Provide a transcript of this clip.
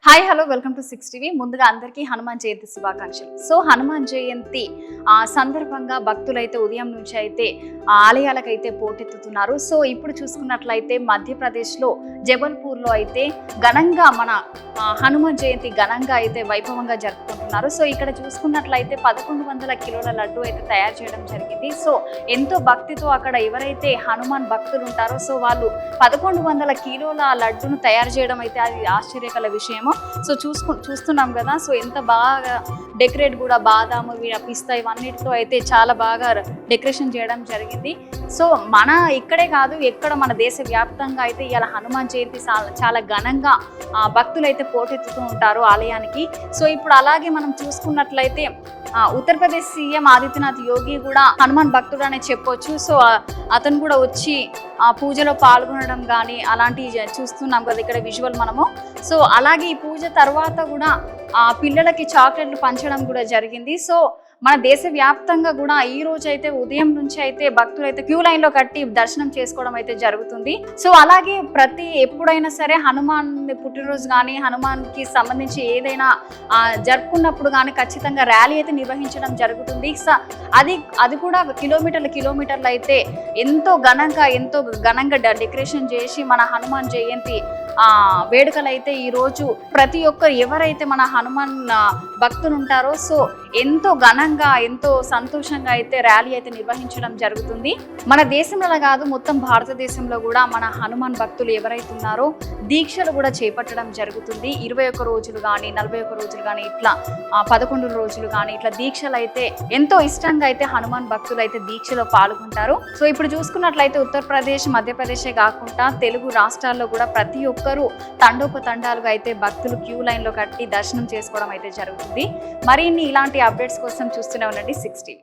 Hi hello welcome to 6 TV. ముందుగా అందరికీ హనుమాన్ జయంతి శుభాకాంక్షలు. సో హనుమాన్ జయంతి సందర్భంగా భక్తులైతే ఉదయం నుంచి అయితే ఆలయాలకైతే పోటెత్తుతున్నారు. సో ఇప్పుడు చూసుకున్నట్లయితే మధ్యప్రదేశ్లో జబల్పూర్లో అయితే ఘనంగా మన హనుమాన్ జయంతి ఘనంగా అయితే వైభవంగా జరుపుకుంటున్నారు. సో ఇక్కడ చూసుకున్నట్లయితే 1100 కిలోల లడ్డు అయితే తయారు చేయడం జరిగింది. సో ఎంతో భక్తితో అక్కడ ఎవరైతే హనుమాన్ భక్తులు ఉంటారో సో వాళ్ళు 1100 కిలోల లడ్డును తయారు చేయడం అయితే అది ఆశ్చర్యకర విషయము. సో చూస్తున్నాం కదా. సో ఎంత బాగా డెకరేట్ కూడా బాదాము పిస్తా ఇవన్నిటితో అయితే చాలా బాగా డెకరేషన్ చేయడం జరిగింది. సో మన ఇక్కడే కాదు ఎక్కడ మన దేశ వ్యాప్తంగా అయితే ఇలా హనుమాన్ జయంతి చాలా ఘనంగా భక్తులు అయితే పోటెత్తుతూ ఉంటారు ఆలయానికి. సో ఇప్పుడు అలాగే మనం చూసుకున్నట్లయితే ఉత్తరప్రదేశ్ సీఎం ఆదిత్యనాథ్ యోగి కూడా హనుమాన్ భక్తుడు అనే చెప్పొచ్చు. సో అతను కూడా వచ్చి పూజలో పాల్గొనడం కానీ అలాంటివి చూస్తున్నాం కదా ఇక్కడ విజువల్ మనము. సో అలాగే ఈ పూజ తర్వాత కూడా పిల్లలకి చాక్లెట్లు పంచడం కూడా జరిగింది. సో మన దేశ వ్యాప్తంగా కూడా ఈ రోజు అయితే ఉదయం నుంచి అయితే భక్తులు అయితే క్యూ లైన్ లో కట్టి దర్శనం చేసుకోవడం అయితే జరుగుతుంది. సో అలాగే ఎప్పుడైనా సరే హనుమాన్ పుట్టినరోజు కానీ హనుమాన్ కి సంబంధించి ఏదైనా జరుపుకున్నప్పుడు కానీ ఖచ్చితంగా ర్యాలీ అయితే నిర్వహించడం జరుగుతుంది. అది కూడా కిలోమీటర్లు అయితే ఎంతో ఘనంగా డెకరేషన్ చేసి మన హనుమాన్ జయంతి వేడుకలు అయితే ఈ రోజు ప్రతి ఒక్కరు ఎవరైతే మన హనుమాన్ భక్తులు ఉంటారో సో ఎంతో ఘనంగా ఎంతో సంతోషంగా అయితే ర్యాలీ అయితే నిర్వహించడం జరుగుతుంది. మన దేశంలో కాదు మొత్తం భారతదేశంలో కూడా మన హనుమాన్ భక్తులు ఎవరైతే ఉన్నారో దీక్షలు కూడా చేపట్టడం జరుగుతుంది. 21 రోజులు కానీ 41 రోజులు కానీ ఇట్లా 11 రోజులు కానీ ఇట్లా దీక్షలు అయితే ఎంతో ఇష్టంగా అయితే హనుమాన్ భక్తులు అయితే దీక్షలో పాల్గొంటారు. సో ఇప్పుడు చూసుకున్నట్లయితే ఉత్తరప్రదేశ్ మధ్యప్రదేశే కాకుండా తెలుగు రాష్ట్రాల్లో కూడా ప్రతి ఒక్కరూ తండోపతండాలుగా అయితే భక్తులు క్యూ లైన్ లో కట్టి దర్శనం చేసుకోవడం అయితే జరుగుతుంది. మరిన్ని ఇలాంటి అప్డేట్స్ కోసం చూస్తూనే ఉండండి 6 టీవీ.